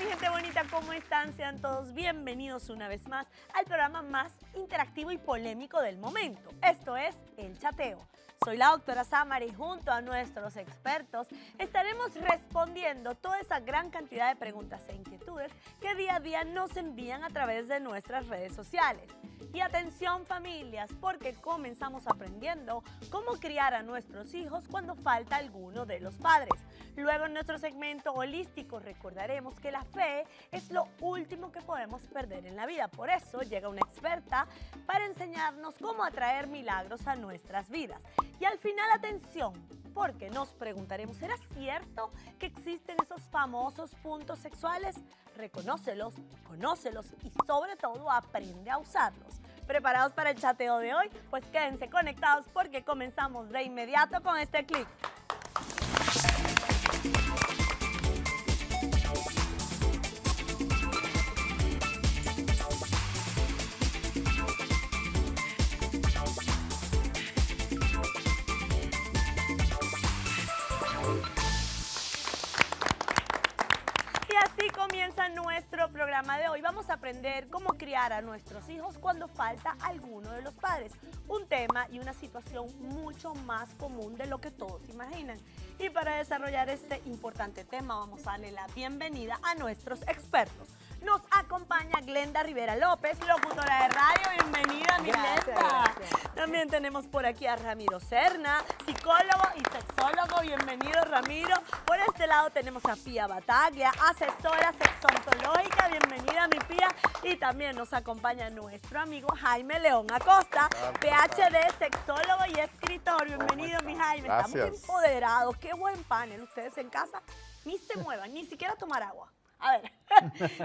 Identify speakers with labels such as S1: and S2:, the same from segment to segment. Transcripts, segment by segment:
S1: mi gente bonita, ¿cómo están? Sean todos bienvenidos una vez más al programa más interactivo y polémico del momento. Esto es El Chateo. Soy la doctora Samara y junto a nuestros expertos estaremos respondiendo toda esa gran cantidad de preguntas e inquietudes que día a día nos envían a través de nuestras redes sociales. Y atención familias, porque comenzamos aprendiendo cómo criar a nuestros hijos cuando falta alguno de los padres. Luego en nuestro segmento holístico recordaremos que la fe es lo último que podemos perder en la vida. Por eso llega una experta para enseñarnos cómo atraer milagros a nuestras vidas. Y al final, atención, porque nos preguntaremos, ¿será cierto que existen esos famosos puntos sexuales? Reconócelos, conócelos y sobre todo aprende a usarlos. ¿Preparados para el chateo de hoy? Pues quédense conectados porque comenzamos de inmediato con este clic. Comienza nuestro programa de hoy. Vamos a aprender cómo criar a nuestros hijos cuando falta alguno de los padres. Un tema y una situación mucho más común de lo que todos imaginan. Y para desarrollar este importante tema vamos a darle la bienvenida a nuestros expertos. Nos acompaña Glenda Rivera López, locutora de radio. Bienvenida, mi Glenda. También tenemos por aquí a Ramiro Serna, psicólogo y sexólogo. Bienvenido, Ramiro. Por este lado tenemos a Pía Bataglia, asesora sexontológica. Bienvenida, mi Pía. Y también nos acompaña nuestro amigo Jaime León Acosta, PhD, sexólogo y escritor. Bienvenido, mi Jaime.
S2: Gracias.
S1: Estamos empoderados. Qué buen panel. Ustedes en casa ni se muevan, ni siquiera tomar agua. A ver,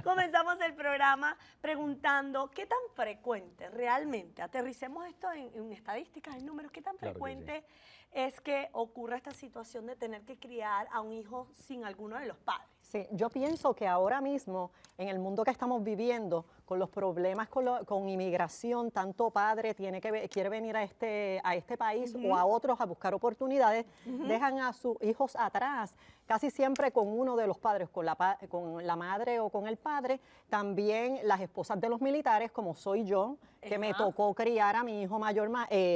S1: comenzamos el programa preguntando qué tan frecuente realmente, aterricemos esto en estadísticas, en números, qué tan frecuente es que ocurra esta situación de tener que criar a un hijo sin alguno de los padres.
S3: Sí, yo pienso que ahora mismo, en el mundo que estamos viviendo, con los problemas con inmigración, tanto padre quiere venir a este país o a otros a buscar oportunidades, dejan a sus hijos atrás, casi siempre con uno de los padres, con la madre o con el padre. También las esposas de los militares, como soy yo, que me tocó criar a mi hijo mayor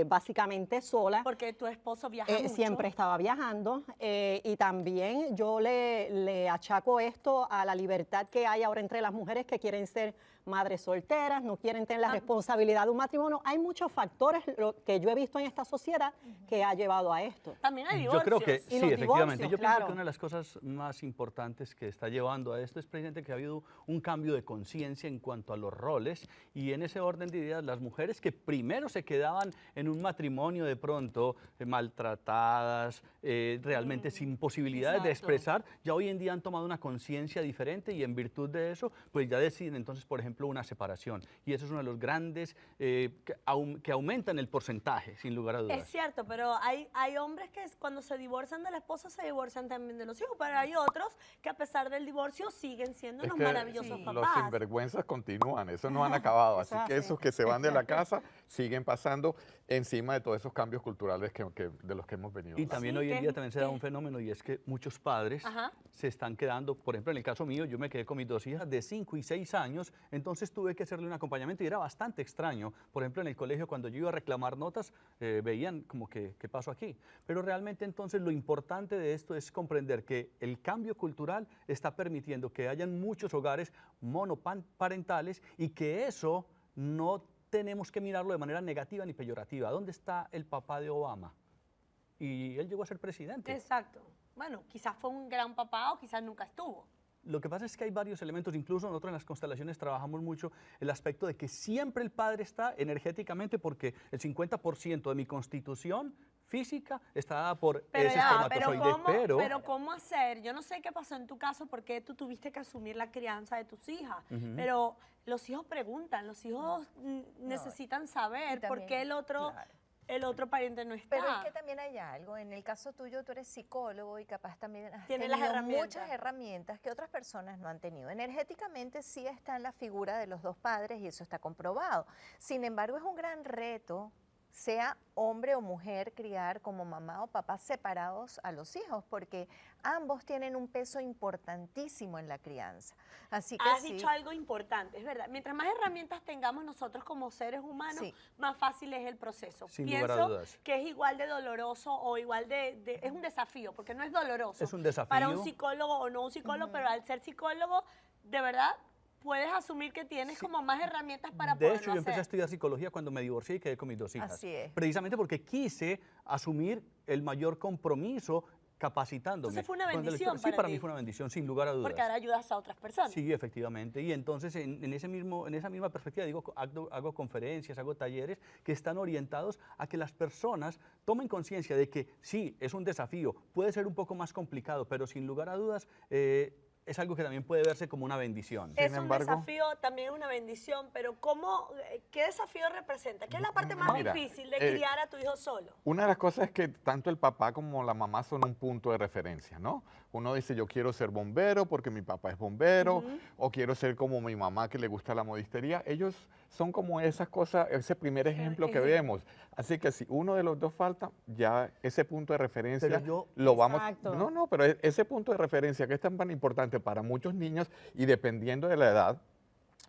S3: básicamente sola.
S1: Porque tu esposo viaja mucho.
S3: Siempre estaba viajando y también yo le achaco esto a la libertad que hay ahora entre las mujeres que quieren ser madres solteras, no quieren tener la responsabilidad de un matrimonio. Hay muchos factores que yo he visto en esta sociedad que ha llevado a esto.
S1: También hay divorcios.
S4: Yo creo que sí, efectivamente. Yo pienso
S3: claro.
S4: que una de las cosas más importantes que está llevando a esto es precisamente que ha habido un cambio de conciencia en cuanto a los roles y en ese orden de ideas las mujeres que primero se quedaban en un matrimonio de pronto maltratadas, realmente sin posibilidades de expresar, ya hoy en día han tomado una conciencia diferente y en virtud de eso pues ya deciden entonces, por ejemplo, una separación. Y eso es uno de los grandes que aumentan el porcentaje, sin lugar a dudas.
S1: Es cierto, pero hay hombres que cuando se divorcian de la esposa se divorcian también de los hijos, pero hay otros que a pesar del divorcio siguen siendo unos maravillosos papás.
S2: Los sinvergüenzas continúan, eso no han acabado. Así que esos que se van de la casa siguen pasando encima de todos esos cambios culturales de los que hemos venido.
S4: Y también hoy en día también se da un fenómeno y es que muchos padres se están quedando, por ejemplo, en el caso mío, yo me quedé con mis dos hijas de 5 y 6 años, entonces tuve que hacerle un acompañamiento y era bastante extraño. Por ejemplo, en el colegio cuando yo iba a reclamar notas, veían como que, ¿qué pasó aquí? Pero realmente entonces lo importante de esto es comprender que el cambio cultural está permitiendo que hayan muchos hogares monoparentales y que eso no tenemos que mirarlo de manera negativa ni peyorativa. ¿Dónde está el papá de Obama? Y él llegó a ser presidente.
S1: Exacto. Bueno, quizás fue un gran papá o quizás nunca estuvo.
S4: Lo que pasa es que hay varios elementos, incluso nosotros en las constelaciones trabajamos mucho el aspecto de que siempre el padre está energéticamente porque el 50% de mi constitución física está dada por ese espermatozoide.
S1: Pero ¿cómo hacer? Yo no sé qué pasó en tu caso porque tú tuviste que asumir la crianza de tus hijas, pero los hijos preguntan, los hijos necesitan saber por qué el otro... Claro. El otro pariente no está.
S5: Pero es que también hay algo. En el caso tuyo, tú eres psicólogo y capaz también has
S1: Tienes
S5: tenido muchas herramientas que otras personas no han tenido. Energéticamente sí está en la figura de los dos padres y eso está comprobado. Sin embargo, es un gran reto sea hombre o mujer, criar como mamá o papá separados a los hijos, porque ambos tienen un peso importantísimo en la crianza. Así que
S1: Has
S5: sí,
S1: dicho algo importante, es verdad. Mientras más herramientas tengamos nosotros como seres humanos,
S5: Sí.
S1: más fácil es el proceso.
S4: Sin lugar a
S1: Pienso
S4: dudas.
S1: que es igual de doloroso o igual es un desafío, porque no es doloroso.
S4: Es un desafío.
S1: Para un psicólogo o no un psicólogo, pero al ser psicólogo, de verdad, puedes asumir que tienes como más herramientas para
S4: De
S1: poderlo
S4: hecho, yo empecé a
S1: hacer.
S4: estudiar psicología cuando me divorcié y quedé con mis 2 hijas.
S5: Así es.
S4: Precisamente porque quise asumir el mayor compromiso capacitándome.
S1: Entonces fue una
S4: con la
S1: bendición
S4: lectura. Sí,
S1: para
S4: para
S1: ti.
S4: mí fue una bendición, sin lugar a dudas.
S1: Porque ahora ayudas a otras personas.
S4: Sí, efectivamente. Y entonces en esa misma perspectiva hago conferencias, hago talleres que están orientados a que las personas tomen conciencia de que sí, es un desafío, puede ser un poco más complicado, pero sin lugar a dudas es algo que también puede verse como una bendición.
S1: Es
S2: Sin
S1: un
S2: embargo-
S1: desafío, también es una bendición, pero ¿qué desafío representa? ¿Qué es la parte más
S2: Mira,
S1: difícil de criar a tu hijo solo?
S2: Una de las cosas es que tanto el papá como la mamá son un punto de referencia, ¿no? Uno dice, yo quiero ser bombero porque mi papá es bombero, o quiero ser como mi mamá que le gusta la modistería. Ellos son como esas cosas, ese primer ejemplo que vemos. Así que si uno de los dos falta, ya ese punto de referencia
S4: Pero yo-
S2: lo vamos...
S3: Exacto.
S2: No, pero ese punto de referencia que es tan importante para muchos niños y dependiendo de la edad,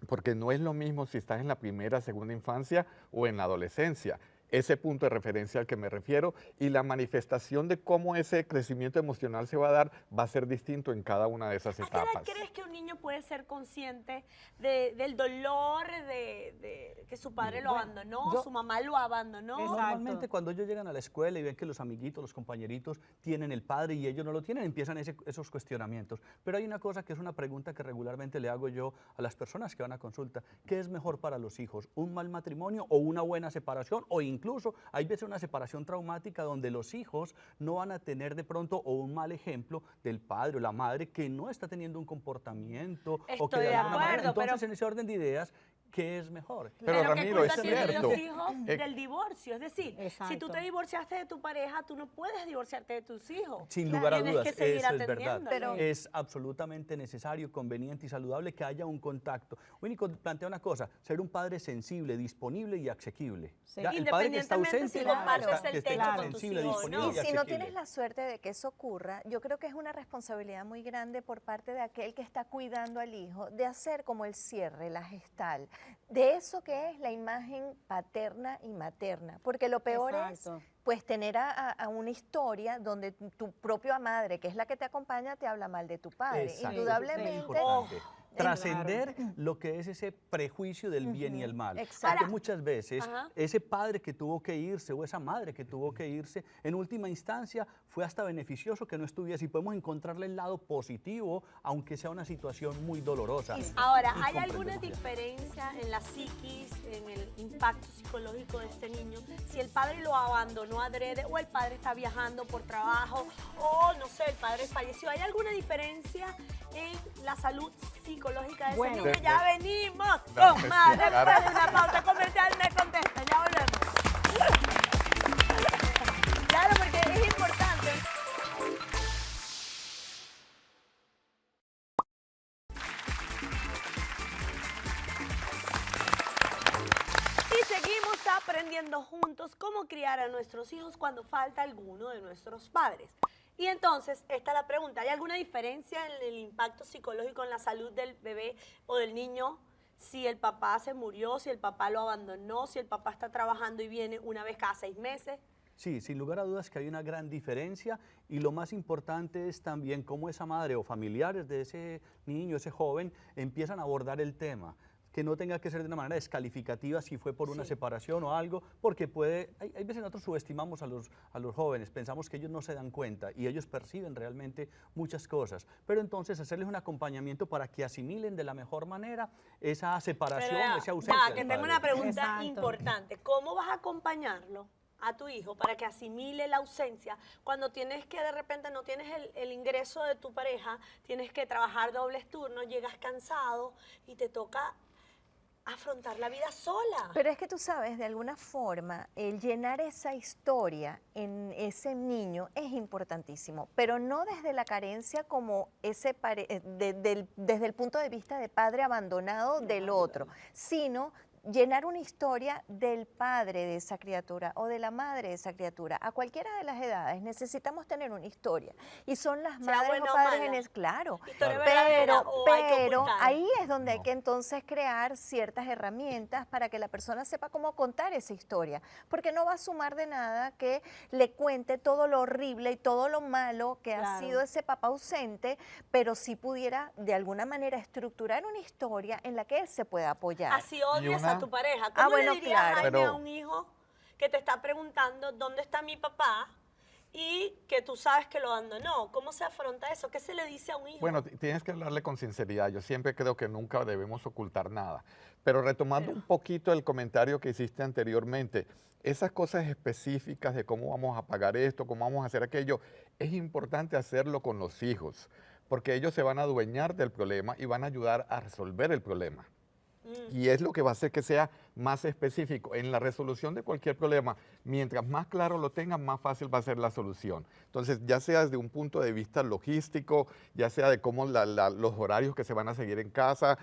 S2: porque no es lo mismo si estás en la primera, segunda infancia o en la adolescencia. Ese punto de referencia al que me refiero y la manifestación de cómo ese crecimiento emocional se va a dar va a ser distinto en cada una de esas
S1: ¿A qué edad
S2: etapas.
S1: crees que un niño puede ser consciente del dolor de que su padre lo abandonó,
S4: yo-
S1: su mamá lo abandonó?
S3: Exacto.
S4: Normalmente cuando ellos llegan a la escuela y ven que los amiguitos, los compañeritos tienen el padre y ellos no lo tienen, empiezan esos cuestionamientos. Pero hay una cosa que es una pregunta que regularmente le hago yo a las personas que van a consulta. ¿Qué es mejor para los hijos? ¿Un mal matrimonio o una buena separación? O incluso hay veces una separación traumática donde los hijos no van a tener de pronto o un mal ejemplo del padre o la madre que no está teniendo un comportamiento o que
S1: Estoy
S4: de
S1: de
S4: alguna manera.
S1: acuerdo, pero-
S4: Entonces en ese orden de ideas, ¿qué es mejor?
S2: Pero,
S1: ¿qué
S2: Ramiro,
S1: culpa
S2: es
S1: tienen
S2: cierto.
S1: los hijos
S2: Eh,
S1: del divorcio? Es decir, si tú
S3: Exacto.
S1: te divorciaste de tu pareja, tú no puedes divorciarte de tus hijos.
S4: Sin
S1: Claro,
S4: lugar a
S1: tienes
S4: dudas,
S1: que seguir
S4: eso es verdad.
S1: atendiéndolo.
S5: Pero-
S4: Es absolutamente necesario, conveniente y saludable que haya un contacto. Winnicott plantea una cosa, ser un padre sensible, disponible y asequible.
S3: Sí.
S4: Ya, el padre que está
S1: Independientemente
S4: ausente,
S1: si
S5: compartes
S4: está-
S5: el
S4: que esté
S1: techo con tus
S4: sensible,
S1: hijos,
S4: disponible
S1: ¿no?
S5: Y si no
S4: asequible.
S5: tienes la suerte de que eso ocurra, yo creo que es una responsabilidad muy grande por parte de aquel que está cuidando al hijo, de hacer como el cierre, la gestal, de eso que es la imagen paterna y materna. Porque lo peor
S3: Exacto.
S5: es pues tener a una historia donde tu propia madre, que es la que te acompaña, te habla mal de tu padre.
S4: Exacto, eso es
S5: Indudablemente.
S4: importante. Trascender lo que es ese prejuicio del bien y el mal.
S5: Exacto.
S4: Porque muchas veces
S1: Ajá.
S4: ese padre que tuvo que irse o esa madre que tuvo que irse, en última instancia fue hasta beneficioso que no estuviese y podemos encontrarle el lado positivo, aunque sea una situación muy dolorosa.
S1: Ahora,
S4: Y
S1: ¿hay alguna
S4: comprendemos ya.
S1: diferencia en la psiquis, en el impacto psicológico de este niño? Si el padre lo abandonó adrede o el padre está viajando por trabajo o, no sé, el padre falleció. ¿Hay alguna diferencia en la salud psicológica de
S3: Bueno.
S1: ese niño? Ya venimos
S2: Claro,
S1: con más.
S2: sí,
S1: Después
S2: claro.
S1: de una pausa comercial me contesta. Ya volvemos. Claro, porque es importante. Y seguimos aprendiendo juntos cómo criar a nuestros hijos cuando falta alguno de nuestros padres. Y entonces, esta es la pregunta. ¿Hay alguna diferencia en el impacto psicológico en la salud del bebé o del niño? Si el papá se murió, si el papá lo abandonó, si el papá está trabajando y viene una vez cada 6 meses.
S4: Sí, sin lugar a dudas que hay una gran diferencia y lo más importante es también cómo esa madre o familiares de ese niño, ese joven, empiezan a abordar el tema. Que no tenga que ser de una manera descalificativa si fue por una separación o algo, porque hay veces nosotros subestimamos a los jóvenes, pensamos que ellos no se dan cuenta y ellos perciben realmente muchas cosas, pero entonces hacerles un acompañamiento para que asimilen de la mejor manera esa separación,
S1: Pero
S4: esa ausencia
S1: que
S4: del
S1: tengo
S4: padre.
S1: una pregunta
S3: Exacto.
S1: importante. ¿Cómo vas a acompañarlo a tu hijo para que asimile la ausencia cuando tienes que de repente no tienes el ingreso de tu pareja, tienes que trabajar dobles turnos, llegas cansado y te toca afrontar la vida sola?
S5: Pero es que tú sabes, de alguna forma, el llenar esa historia en ese niño es importantísimo, pero no desde la carencia como desde el punto de vista de padre abandonado del otro, sino llenar una historia del padre de esa criatura o de la madre de esa criatura. A cualquiera de las edades necesitamos tener una historia. Y son las
S1: Sea
S5: madres
S1: buena
S5: o
S1: o
S5: padres
S1: mala.
S5: claro.
S1: Historia verdadera o hay que
S5: Pero
S1: ocultar.
S5: ahí es donde hay
S2: No.
S5: que entonces crear ciertas herramientas para que la persona sepa cómo contar esa historia. Porque no va a sumar de nada que le cuente todo lo horrible y todo lo malo que ha
S3: Claro.
S5: sido ese papá ausente, pero sí pudiera de alguna manera estructurar una historia en la que él se pueda apoyar.
S1: Así odias a
S2: una-
S1: tu pareja. ¿Cómo
S5: bueno,
S1: le dirías,
S5: claro.
S1: Jaime,
S2: Pero-
S1: a un hijo que te está preguntando dónde está mi papá y que tú sabes que lo abandonó? ¿Cómo se afronta eso? ¿Qué se le dice a un hijo?
S2: Bueno, tienes que hablarle con sinceridad. Yo siempre creo que nunca debemos ocultar nada. Pero retomando un poquito el comentario que hiciste anteriormente, esas cosas específicas de cómo vamos a pagar esto, cómo vamos a hacer aquello, es importante hacerlo con los hijos, porque ellos se van a adueñar del problema y van a ayudar a resolver el problema. Y es lo que va a hacer que sea más específico. En la resolución de cualquier problema, mientras más claro lo tengan, más fácil va a ser la solución. Entonces, ya sea desde un punto de vista logístico, ya sea de cómo los horarios que se van a seguir en casa,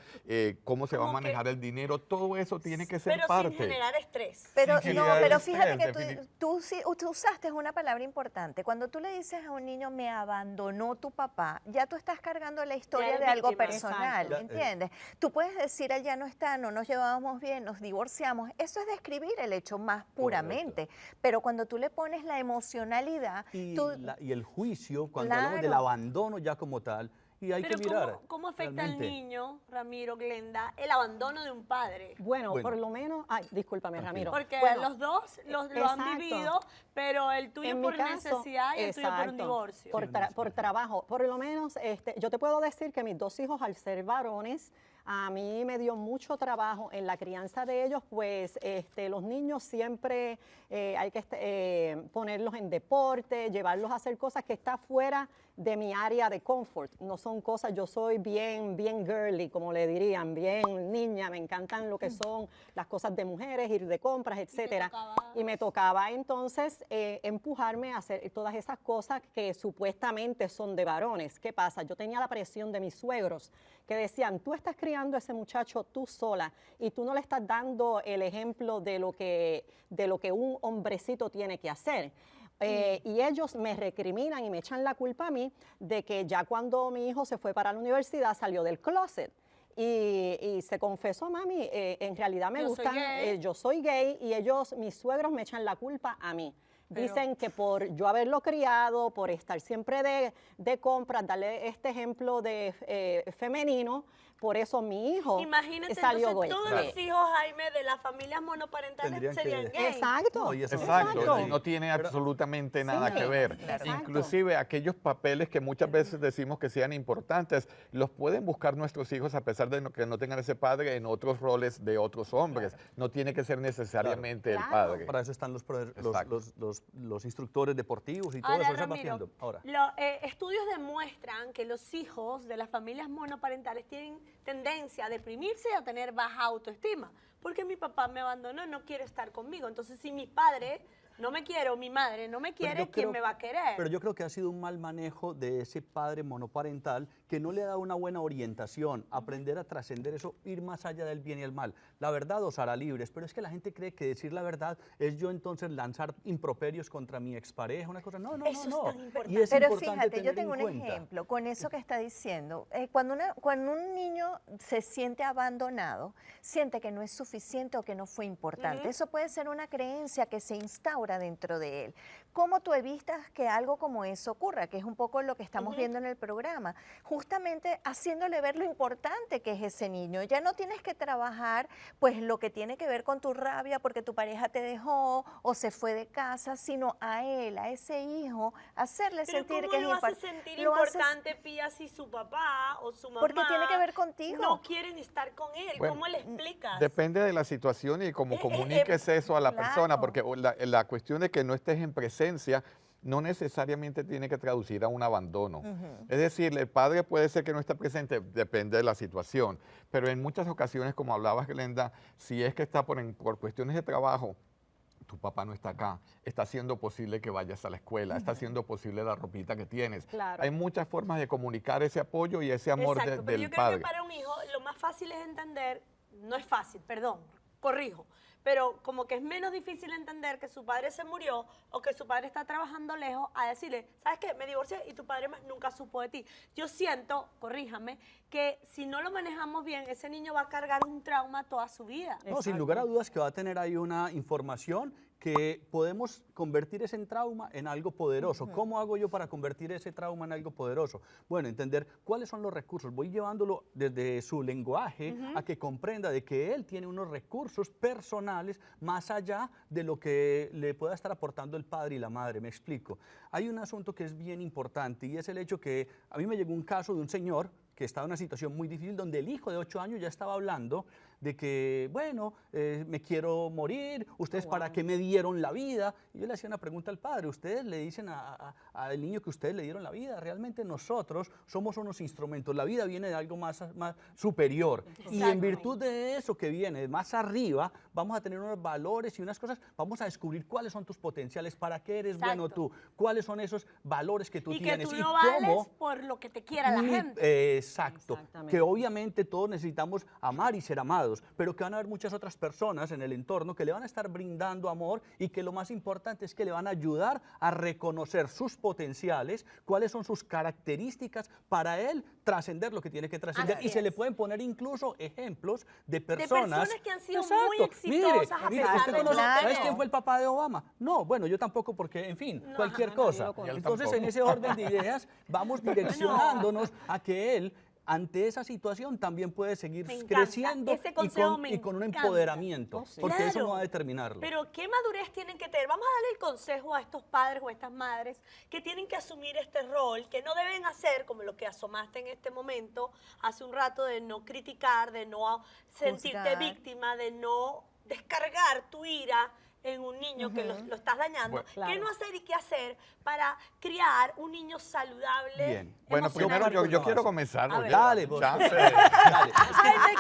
S2: cómo se va a
S1: Como que-
S2: manejar el dinero, todo eso tiene que ser
S1: pero
S2: parte.
S1: sin generar estrés.
S5: Pero
S2: Sin
S5: no,
S2: generar
S5: pero
S2: estrés,
S5: fíjate que tú usaste una palabra importante. Cuando tú le dices a un niño, me abandonó tu papá, ya tú estás cargando la historia
S1: eres
S5: de algo
S1: víctima.
S5: personal,
S3: Exacto.
S5: ¿entiendes? Tú puedes decir, él ya no está, no nos llevábamos bien, nos divorciamos. Eso es describir el hecho más puramente. Pero cuando tú le pones la emocionalidad,
S4: Y,
S5: tú...
S4: y el juicio, cuando hablamos del
S5: Claro.
S4: abandono ya como tal, y hay
S1: Pero
S4: que mirar.
S1: ¿cómo afecta al
S4: realmente.
S1: niño, Ramiro, Glenda, el abandono de un padre?
S3: Bueno,
S4: Bueno.
S3: por lo menos, ay, discúlpame,
S4: Tranquilo.
S3: Ramiro.
S1: Porque
S3: Bueno,
S1: los dos lo han
S3: exacto.
S1: vivido, pero el tuyo
S3: en
S1: por
S3: mi caso,
S1: necesidad y el tuyo por un
S3: exacto,
S1: divorcio.
S3: por trabajo. Por lo menos, yo te puedo decir que mis dos hijos, al ser varones, a mí me dio mucho trabajo en la crianza de ellos, pues los niños siempre hay que ponerlos en deporte, llevarlos a hacer cosas que está fuera de mi área de confort. No son cosas, yo soy bien girly, como le dirían, bien niña, me encantan lo que son las cosas de mujeres, ir de compras, etcétera.
S1: tocaba-
S3: Y me tocaba entonces empujarme a hacer todas esas cosas que supuestamente son de varones. ¿Qué pasa? Yo tenía la presión de mis suegros que decían, tú estás criando a ese muchacho tú sola y tú no le estás dando el ejemplo de lo que un hombrecito tiene que hacer. Y ellos me recriminan y me echan la culpa a mí de que ya cuando mi hijo se fue para la universidad salió del closet. Y se confesó, mami, en realidad me
S1: Yo soy
S3: gustan,
S1: gay.
S3: yo soy gay y mis suegros me echan la culpa a mí.
S1: Pero-
S3: Dicen que por yo haberlo criado, por estar siempre de compras, darle este ejemplo de femenino, por eso mi hijo
S1: Imagínate,
S3: salió
S1: entonces,
S3: gay.
S1: todos los hijos, Jaime, de las familias monoparentales
S4: Tendrían
S1: serían
S4: que-
S1: gays.
S3: Exacto.
S4: No, y eso
S2: Exacto,
S3: Exacto.
S2: no tiene absolutamente nada que ver.
S3: claro.
S2: Inclusive aquellos papeles que muchas veces decimos que sean importantes, los pueden buscar nuestros hijos a pesar de que no tengan ese padre en otros roles de otros hombres. No tiene que ser necesariamente el
S3: Claro.
S2: padre.
S4: Para eso están
S2: Exacto.
S4: los instructores deportivos y todo
S1: Ahora,
S4: eso se va
S1: Ramiro,
S4: haciendo. Ahora,
S1: estudios demuestran que los hijos de las familias monoparentales tienen tendencia a deprimirse y a tener baja autoestima. Porque mi papá me abandonó, no quiere estar conmigo. Entonces, si mi padre no me quiere o mi madre no me
S4: Pero
S1: quiere,
S4: yo
S1: ¿quién
S4: creo-
S1: me va a querer?
S4: Pero yo creo que ha sido un mal manejo de ese padre monoparental que no le ha dado una buena orientación, aprender a trascender eso, ir más allá del bien y el mal. La verdad os hará libres, pero es que la gente cree que decir la verdad es yo entonces lanzar improperios contra mi expareja, una cosa. No, no,
S1: Eso es
S4: no, no.
S1: tan importante.
S4: Y es
S5: Pero
S4: importante
S5: fíjate, yo
S4: tener
S5: tengo
S4: en
S5: un
S4: cuenta.
S5: ejemplo con eso que está diciendo. Cuando un niño se siente abandonado, siente que no es suficiente o que no fue importante. Eso puede ser una creencia que se instaura dentro de él. ¿Cómo tú evitas que algo como eso ocurra? Que es un poco lo que estamos viendo en el programa. Justamente haciéndole ver lo importante que es ese niño. Ya no tienes que trabajar pues lo que tiene que ver con tu rabia porque tu pareja te dejó o se fue de casa, sino a él, a ese hijo, hacerle
S1: Pero
S5: sentir
S1: ¿cómo
S5: que es
S1: lo hace
S5: importante.
S1: sentir
S5: Lo haces-
S1: importante, Pía, si su papá o su mamá
S5: Porque tiene que ver contigo.
S1: no quieren estar con él?
S2: Bueno,
S1: ¿Cómo le explicas?
S2: Depende de la situación y cómo
S1: eh,
S2: comuniques eso a la
S5: claro.
S2: persona, porque la cuestión de que no estés en presencia no necesariamente tiene que traducir a un abandono. Es decir, el padre puede ser que no esté presente, depende de la situación, pero en muchas ocasiones, como hablabas, Glenda, si es que está por cuestiones de trabajo, tu papá no está acá, está haciendo posible que vayas a la escuela, está haciendo posible la ropita que tienes.
S3: Claro.
S2: Hay muchas formas de comunicar ese apoyo y ese amor
S1: Exacto, pero
S2: del
S1: yo creo
S2: padre.
S1: que para un hijo lo más fácil es entender, no es fácil, perdón, corrijo, pero como que es menos difícil entender que su padre se murió o que su padre está trabajando lejos a decirle, ¿sabes qué? Me divorcié y tu padre nunca supo de ti. Yo siento, corríjame, que si no lo manejamos bien, ese niño va a cargar un trauma toda su vida.
S4: No, sin lugar a dudas que va a tener ahí una información que podemos convertir ese trauma en algo poderoso. ¿Cómo hago yo para convertir ese trauma en algo poderoso? Bueno, entender cuáles son los recursos. Voy llevándolo desde su lenguaje a que comprenda de que él tiene unos recursos personales más allá de lo que le pueda estar aportando el padre y la madre. Me explico. Hay un asunto que es bien importante y es el hecho que a mí me llegó un caso de un señor que estaba en una situación muy difícil donde el hijo de 8 años ya estaba hablando de que, bueno, me quiero morir, ustedes para qué me dieron la vida. Y yo le hacía una pregunta al padre, ustedes le dicen al niño que ustedes le dieron la vida, realmente nosotros somos unos instrumentos, la vida viene de algo más superior. Y en virtud de eso que viene más arriba, vamos a tener unos valores y unas cosas, vamos a descubrir cuáles son tus potenciales, para qué eres bueno tú, cuáles son esos valores que tú tienes.
S1: Y que tú no vales por lo que te quiera la gente.
S4: Exacto, que obviamente todos necesitamos amar y ser amados, pero que van a haber muchas otras personas en el entorno que le van a estar brindando amor y que lo más importante es que le van a ayudar a reconocer sus potenciales, cuáles son sus características para él trascender lo que tiene que trascender. Y se le pueden poner incluso ejemplos de personas
S1: que han sido muy exitosas a pesar de
S4: ¿sabes quién fue el papá de Obama? No, bueno, yo tampoco porque, en fin, cualquier cosa. Entonces, en ese orden de ideas vamos direccionándonos a que él ante esa situación también puede seguir creciendo y con un empoderamiento, porque eso no va a determinarlo.
S1: Pero ¿qué madurez tienen que tener? Vamos a darle el consejo a estos padres o a estas madres que tienen que asumir este rol, que no deben hacer como lo que asomaste en este momento, hace un rato, de no criticar, de no sentirte víctima, de no descargar tu ira en un niño que lo estás dañando. ¿Qué no hacer y qué hacer para criar un niño saludable?
S2: Bien. Bueno, primero yo quiero comenzar.
S4: Dale, vos.
S2: Dale.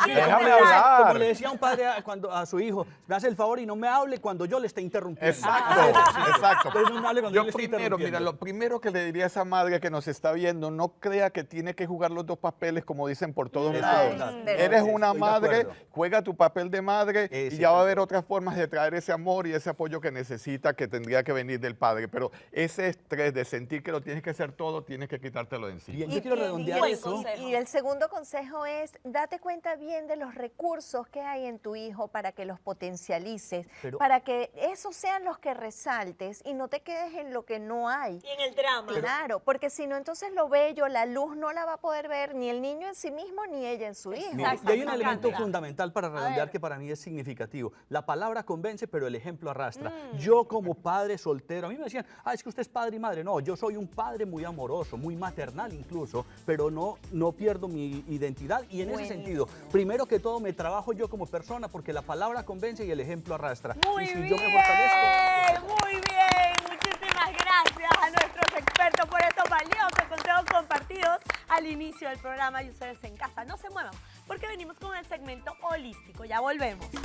S4: Déjame hablar. Como le decía un padre a su hijo, me hace el favor y no me hable cuando yo le esté interrumpiendo.
S2: Exacto, exacto.
S4: Entonces no me hable cuando yo le esté
S2: primero,
S4: interrumpiendo.
S2: mira, lo primero que le diría a esa madre que nos está viendo, no crea que tiene que jugar los dos papeles como dicen por todos lados. Eres una madre, juega tu papel de madre y ya va a haber otras formas de traer ese amor y ese apoyo que necesita, que tendría que venir del padre. Pero ese estrés de sentir que lo tienes que hacer todo, tienes que quitártelo de encima.
S4: Bien, yo quiero redondear eso.
S5: Y el segundo consejo es, date cuenta bien de los recursos que hay en tu hijo para que los potencialices, para que esos sean los que resaltes y no te quedes en lo que no hay.
S1: Y en el drama.
S5: Claro, porque si no, entonces lo bello, la luz no la va a poder ver ni el niño en sí mismo ni ella en su hijo.
S4: Mira, y hay un elemento fundamental para redondear que para mí es significativo. La palabra convence, pero el ejemplo arrastra. Yo como padre soltero, a mí me decían, es que usted es padre y madre. No, yo soy un padre muy amoroso, muy maternal incluso, pero no pierdo mi identidad. Y en ese sentido, primero que todo me trabajo yo como persona, porque la palabra convence y el ejemplo arrastra.
S1: Muy
S4: y si
S1: bien,
S4: yo me fortalezco,
S1: muy bien. Muchísimas gracias a nuestros expertos por estos valiosos consejos compartidos al inicio del programa. Y ustedes en casa, no se muevan, porque venimos con el segmento holístico. Ya volvemos. Te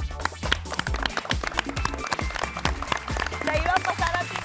S1: iba a pasar a ti.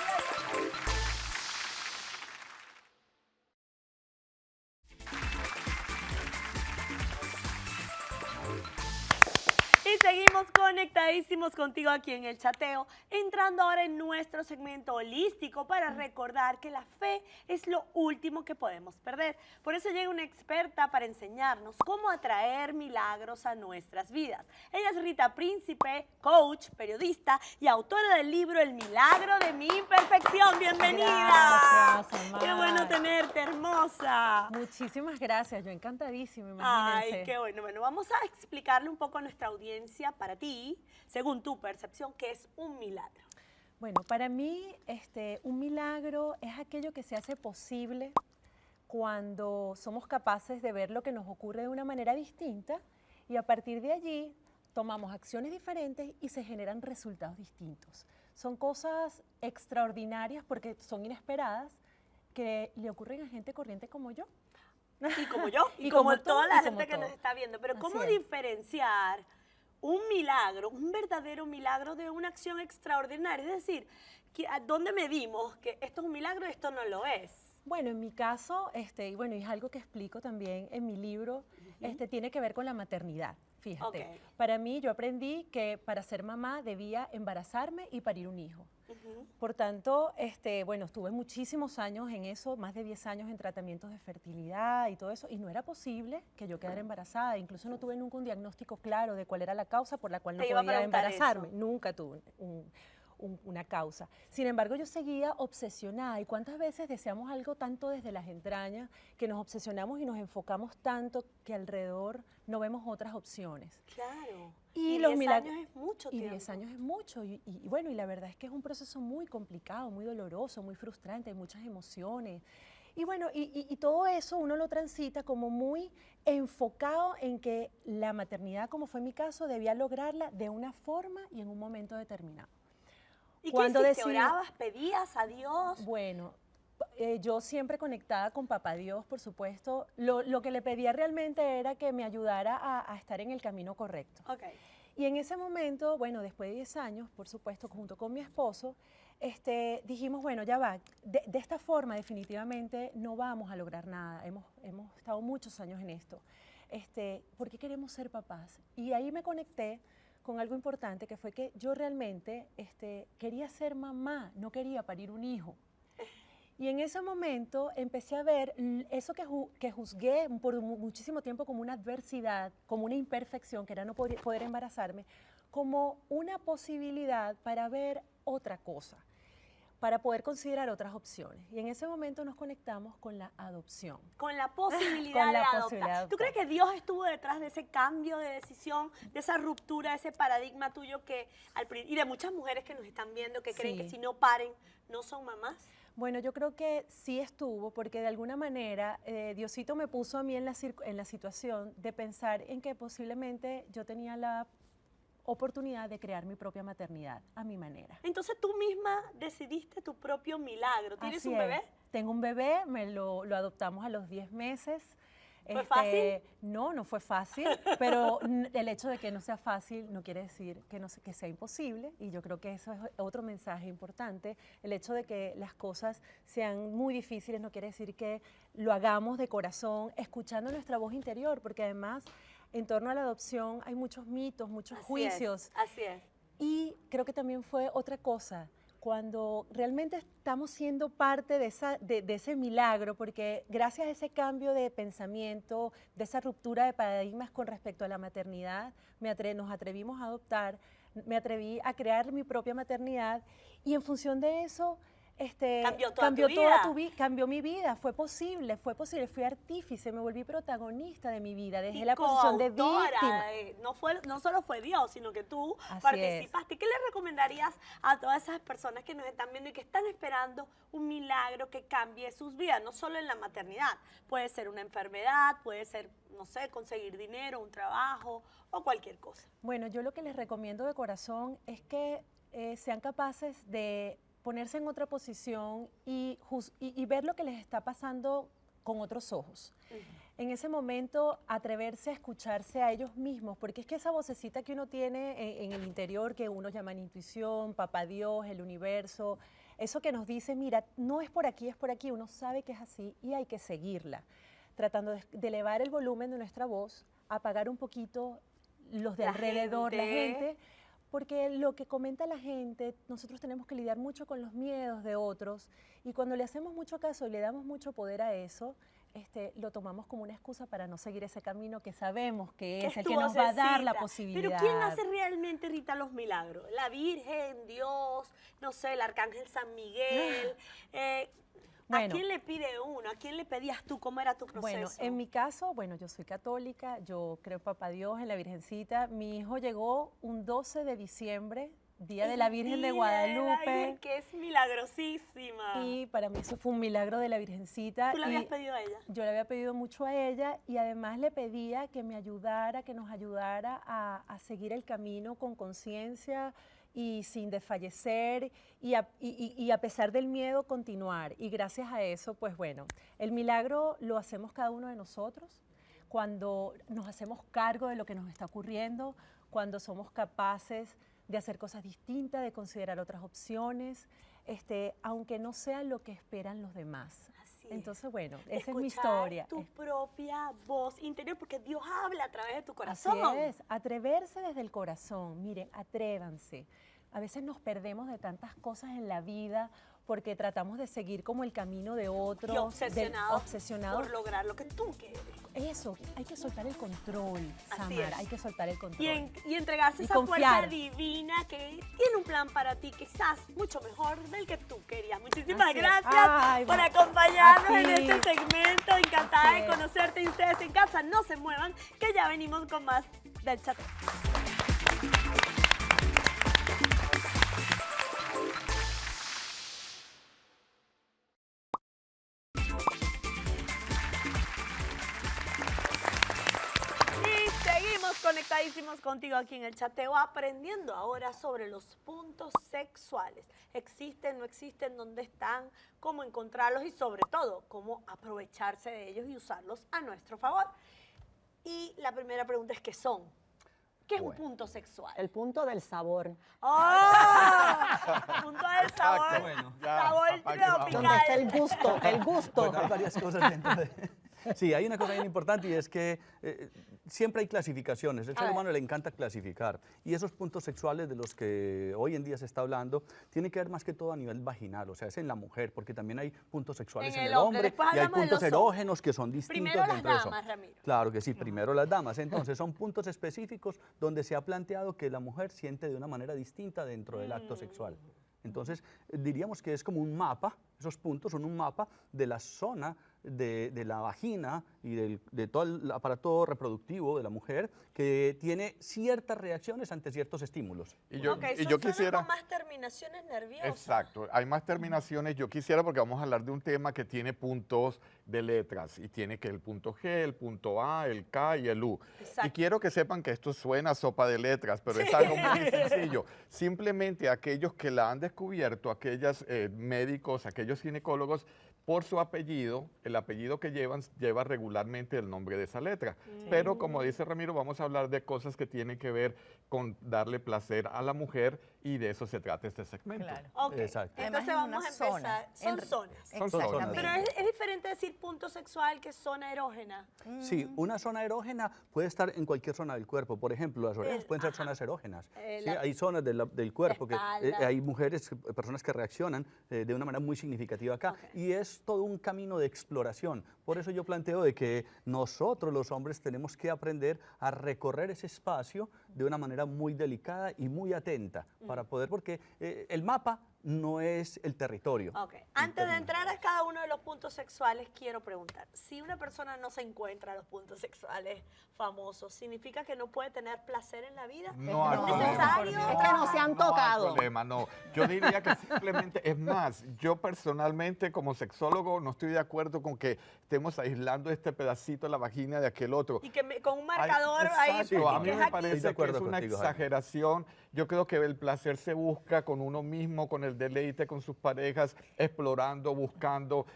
S1: Y seguimos conectadísimos contigo aquí en el chateo, entrando ahora en nuestro segmento holístico para recordar que la fe es lo último que podemos perder. Por eso llega una experta para enseñarnos cómo atraer milagros a nuestras vidas. Ella es Rita Príncipe, coach, periodista y autora del libro El milagro de mi imperfección. ¡Bienvenida!
S6: Gracias,
S1: ¡Qué bueno tenerte, hermosa!
S6: Muchísimas gracias, yo encantadísima, imagínense.
S1: Ay, qué bueno. Bueno, vamos a explicarle un poco a nuestra audiencia, para ti, según tu percepción, ¿qué es un milagro?
S6: Bueno, para mí un milagro es aquello que se hace posible cuando somos capaces de ver lo que nos ocurre de una manera distinta y a partir de allí tomamos acciones diferentes y se generan resultados distintos. Son cosas extraordinarias porque son inesperadas que le ocurren a gente corriente como yo.
S1: Y como yo, y como toda la gente que nos está viendo. Pero ¿cómo diferenciar un milagro, un verdadero milagro de una acción extraordinaria? Es decir, ¿dónde medimos que esto es un milagro y esto no lo es?
S6: Bueno, en mi caso, y bueno, es algo que explico también en mi libro, tiene que ver con la maternidad. Fíjate,
S1: Ok.
S6: para mí yo aprendí que para ser mamá debía embarazarme y parir un hijo. Por tanto, bueno, estuve muchísimos años en eso, más de 10 años en tratamientos de fertilidad y todo eso, y no era posible que yo quedara embarazada. Incluso no tuve nunca un diagnóstico claro de cuál era la causa por la cual no
S1: Te iba a
S6: podía
S1: preguntar
S6: embarazarme.
S1: eso.
S6: Nunca tuve una causa. Sin embargo, yo seguía obsesionada. ¿Y cuántas veces deseamos algo tanto desde las entrañas que nos obsesionamos y nos enfocamos tanto que alrededor no vemos otras opciones?
S1: Claro.
S6: Y
S1: Y
S6: los
S1: 10
S6: milagros.
S1: años es mucho
S6: Y
S1: tiempo.
S6: 10 años es mucho. Y bueno, y la verdad es que es un proceso muy complicado, muy doloroso, muy frustrante, hay muchas emociones. Y bueno, y todo eso uno lo transita como muy enfocado en que la maternidad, como fue mi caso, debía lograrla de una forma y en un momento determinado.
S1: ¿Y
S6: Cuando
S1: qué hiciste?
S6: decidí-
S1: ¿Orabas? ¿Pedías a Dios?
S6: Bueno, yo siempre conectada con Papá Dios, por supuesto. Lo que le pedía realmente era que me ayudara a estar en el camino correcto.
S1: Ok.
S6: Y en ese momento, bueno, después de 10 años, por supuesto, junto con mi esposo, dijimos, bueno, ya va, de esta forma definitivamente no vamos a lograr nada. Hemos estado muchos años en esto. ¿Por qué queremos ser papás? Y ahí me conecté con algo importante, que fue que yo realmente quería ser mamá, no quería parir un hijo. Y en ese momento empecé a ver eso que juzgué por muchísimo tiempo como una adversidad, como una imperfección, que era no poder embarazarme, como una posibilidad para ver otra cosa, para poder considerar otras opciones. Y en ese momento nos conectamos con la adopción.
S1: Con la posibilidad
S6: Con la
S1: de adoptar.
S6: posibilidad de
S1: ¿Tú crees
S6: adoptar.
S1: que Dios estuvo detrás de ese cambio de decisión, de esa ruptura, de ese paradigma tuyo y de muchas mujeres que nos están viendo que creen
S6: Sí.
S1: que si no paren, no son mamás?
S6: Bueno, yo creo que sí estuvo, porque de alguna manera Diosito me puso a mí en la situación de pensar en que posiblemente yo tenía la oportunidad de crear mi propia maternidad a mi manera.
S1: Entonces tú misma decidiste tu propio milagro. ¿Tienes
S6: Así
S1: un
S6: es.
S1: bebé?
S6: Tengo un bebé, lo adoptamos a los 10 meses.
S1: ¿Fue fácil?
S6: No, no fue fácil, pero el hecho de que no sea fácil no quiere decir que sea imposible, y yo creo que eso es otro mensaje importante. El hecho de que las cosas sean muy difíciles no quiere decir que lo hagamos de corazón, escuchando nuestra voz interior, porque además en torno a la adopción hay muchos mitos, muchos juicios.
S1: Así es.
S6: Y creo que también fue otra cosa, cuando realmente estamos siendo parte de ese milagro, porque gracias a ese cambio de pensamiento, de esa ruptura de paradigmas con respecto a la maternidad, nos atrevimos a adoptar, me atreví a crear mi propia maternidad, y en función de eso, cambió mi vida. Fue posible, fui artífice, me volví protagonista de mi vida, dejé
S1: Y
S6: la posición de
S1: coautora,
S6: víctima.
S1: no solo fue Dios, sino que tú
S6: Así
S1: participaste. ¿Qué le recomendarías a todas esas personas que nos están viendo y que están esperando un milagro que cambie sus vidas? No solo en la maternidad, puede ser una enfermedad, puede ser, no sé, conseguir dinero, un trabajo o cualquier cosa.
S6: Bueno, yo lo que les recomiendo de corazón es que sean capaces de ponerse en otra posición y ver lo que les está pasando con otros ojos. En ese momento, atreverse a escucharse a ellos mismos, porque es que esa vocecita que uno tiene en el interior, que uno llama intuición, Papá Dios, el universo, eso que nos dice, mira, no es por aquí, uno sabe que es así y hay que seguirla, tratando de elevar el volumen de nuestra voz, apagar un poquito los de alrededor, la gente, porque lo que comenta la gente, nosotros tenemos que lidiar mucho con los miedos de otros, y cuando le hacemos mucho caso y le damos mucho poder a eso, lo tomamos como una excusa para no seguir ese camino que sabemos que es el que nos va a dar la posibilidad.
S1: Pero ¿quién hace realmente, Rita, los milagros? ¿La Virgen, Dios, no sé, el Arcángel San Miguel? ¿A quién le pide uno? ¿A quién le pedías tú? ¿Cómo era tu proceso?
S6: Bueno, en mi caso, yo soy católica, yo creo en Papá Dios, en la Virgencita. Mi hijo llegó un 12 de diciembre, Día de la Virgen de Guadalupe.
S1: Que es milagrosísima.
S6: Y para mí eso fue un milagro de la Virgencita.
S1: ¿Tú le habías pedido a ella?
S6: Yo le había pedido mucho a ella, y además le pedía que me ayudara, que nos ayudara a seguir el camino con conciencia y sin desfallecer, y a pesar del miedo continuar. Y gracias a eso, pues bueno, el milagro lo hacemos cada uno de nosotros cuando nos hacemos cargo de lo que nos está ocurriendo, cuando somos capaces de hacer cosas distintas, de considerar otras opciones, aunque no sea lo que esperan los demás.
S1: Así
S6: Entonces, bueno, esa es mi
S1: Escuchar
S6: historia.
S1: tu propia voz interior, porque Dios habla a través de tu corazón.
S6: Así es, atreverse desde el corazón. Miren, atrévanse. A veces nos perdemos de tantas cosas en la vida porque tratamos de seguir como el camino de otros.
S1: Y obsesionados
S6: obsesionados.
S1: por lograr lo que tú quieres.
S6: Eso, hay que soltar el control,
S1: Así
S6: Samara,
S1: es.
S6: hay que soltar el control.
S1: Y entregarse
S6: Y
S1: esa
S6: confiar.
S1: fuerza divina que tiene un plan para ti, quizás mucho mejor del que tú querías. Muchísimas
S6: Así es.
S1: gracias
S6: Ay,
S1: por
S6: a
S1: acompañarnos en
S6: ti.
S1: este segmento. Encantada
S6: Así
S1: de
S6: es.
S1: conocerte, y ustedes en casa no se muevan, que ya venimos con más del chateo. Y seguimos conectadísimos contigo aquí en el chateo, aprendiendo ahora sobre los puntos sexuales. ¿Existen, no existen? ¿Dónde están? ¿Cómo encontrarlos? Y sobre todo, cómo aprovecharse de ellos y usarlos a nuestro favor. Y la primera pregunta es, ¿qué son? ¿Qué es un punto sexual?
S3: El punto del sabor,
S1: ¡Oh! Punto del sabor.
S4: Bueno,
S2: ya,
S1: sabor
S2: papá, que vamos.
S3: donde
S1: tropical.
S3: está el gusto, el gusto.
S4: Bueno, hay varias cosas dentro de... Sí, hay una cosa bien importante y es que siempre hay clasificaciones. El ser
S1: ver.
S4: humano le encanta clasificar. Y esos puntos sexuales de los que hoy en día se está hablando tienen que ver más que todo a nivel vaginal, o sea, es en la mujer, porque también hay puntos sexuales
S1: En
S4: en
S1: el
S4: el
S1: hombre.
S4: hombre
S1: Después
S4: y hay
S1: hablamos de
S4: puntos
S1: los
S4: erógenos que son distintos
S1: Primero las
S4: dentro de eso.
S1: damas, Ramiro.
S4: Claro que sí, primero las damas. Entonces, son puntos específicos donde se ha planteado que la mujer siente de una manera distinta dentro del acto sexual. Entonces, diríamos que es como un mapa, esos puntos son un mapa de la zona de la vagina y de todo el aparato reproductivo de la mujer que tiene ciertas reacciones ante ciertos estímulos.
S2: Y yo,
S1: Ok,
S2: y
S1: son
S2: yo
S1: zonas
S2: quisiera...
S1: con más terminaciones nerviosas.
S2: Exacto, hay más terminaciones. Yo quisiera, porque vamos a hablar de un tema que tiene puntos de letras y tiene que el punto G, el punto A, el K y el U.
S1: Exacto.
S2: Y quiero que sepan que esto suena a sopa de letras, pero es algo muy sencillo. Simplemente aquellos que la han descubierto, aquellos médicos, aquellos ginecólogos, por su apellido, el apellido que llevan lleva regularmente el nombre de esa letra. Pero como dice Ramiro, vamos a hablar de cosas que tienen que ver con darle placer a la mujer y de eso se trata este segmento.
S5: Claro.
S1: Ok,
S4: Exacto.
S1: entonces
S5: Además,
S1: vamos a
S5: es una
S1: empezar.
S5: zona.
S1: Son
S5: En-
S1: zonas.
S2: Son zonas.
S5: Exactamente.
S1: Pero es diferente decir punto sexual que zona erógena.
S4: Sí, una zona erógena puede estar en cualquier zona del cuerpo. Por ejemplo, las orejas pueden ser zonas erógenas. Sí,
S1: la-
S4: hay zonas del cuerpo que
S1: espalda.
S4: hay mujeres, personas que reaccionan de una manera muy significativa acá. Y es todo un camino de exploración. Por eso yo planteo de que nosotros los hombres tenemos que aprender a recorrer ese espacio de una manera muy delicada y muy atenta para poder, porque el mapa no es el territorio.
S1: Ok, antes de entrar a cada uno de los puntos sexuales, quiero preguntar, si una persona no se encuentra los puntos sexuales famosos, ¿significa que no puede tener placer en la vida?
S2: No hay
S1: ¿Es
S2: problema.
S1: necesario?
S3: Es que no se han
S2: No hay
S3: tocado.
S2: problema, no. Yo diría que simplemente, es más, yo personalmente como sexólogo no estoy de acuerdo con que estemos aislando este pedacito de la vagina de aquel otro.
S1: Y que con un marcador ahí,
S2: Exacto,
S1: porque
S2: a mí
S1: es
S2: me
S1: aquí.
S2: parece
S4: Estoy de
S2: que
S4: acuerdo
S2: es una
S4: contigo, Jaime.
S2: exageración. Yo creo que el placer se busca con uno mismo, con el deleite con sus parejas, explorando, buscando,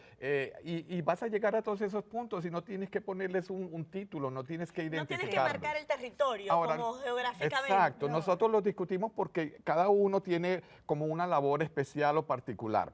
S2: y vas a llegar a todos esos puntos y no tienes que ponerles un título, no tienes que
S1: No tienes que
S2: identificarlos.
S1: marcar el territorio
S2: Ahora,
S1: como geográficamente.
S2: Exacto,
S1: No.
S2: nosotros lo discutimos porque cada uno tiene como una labor especial o particular.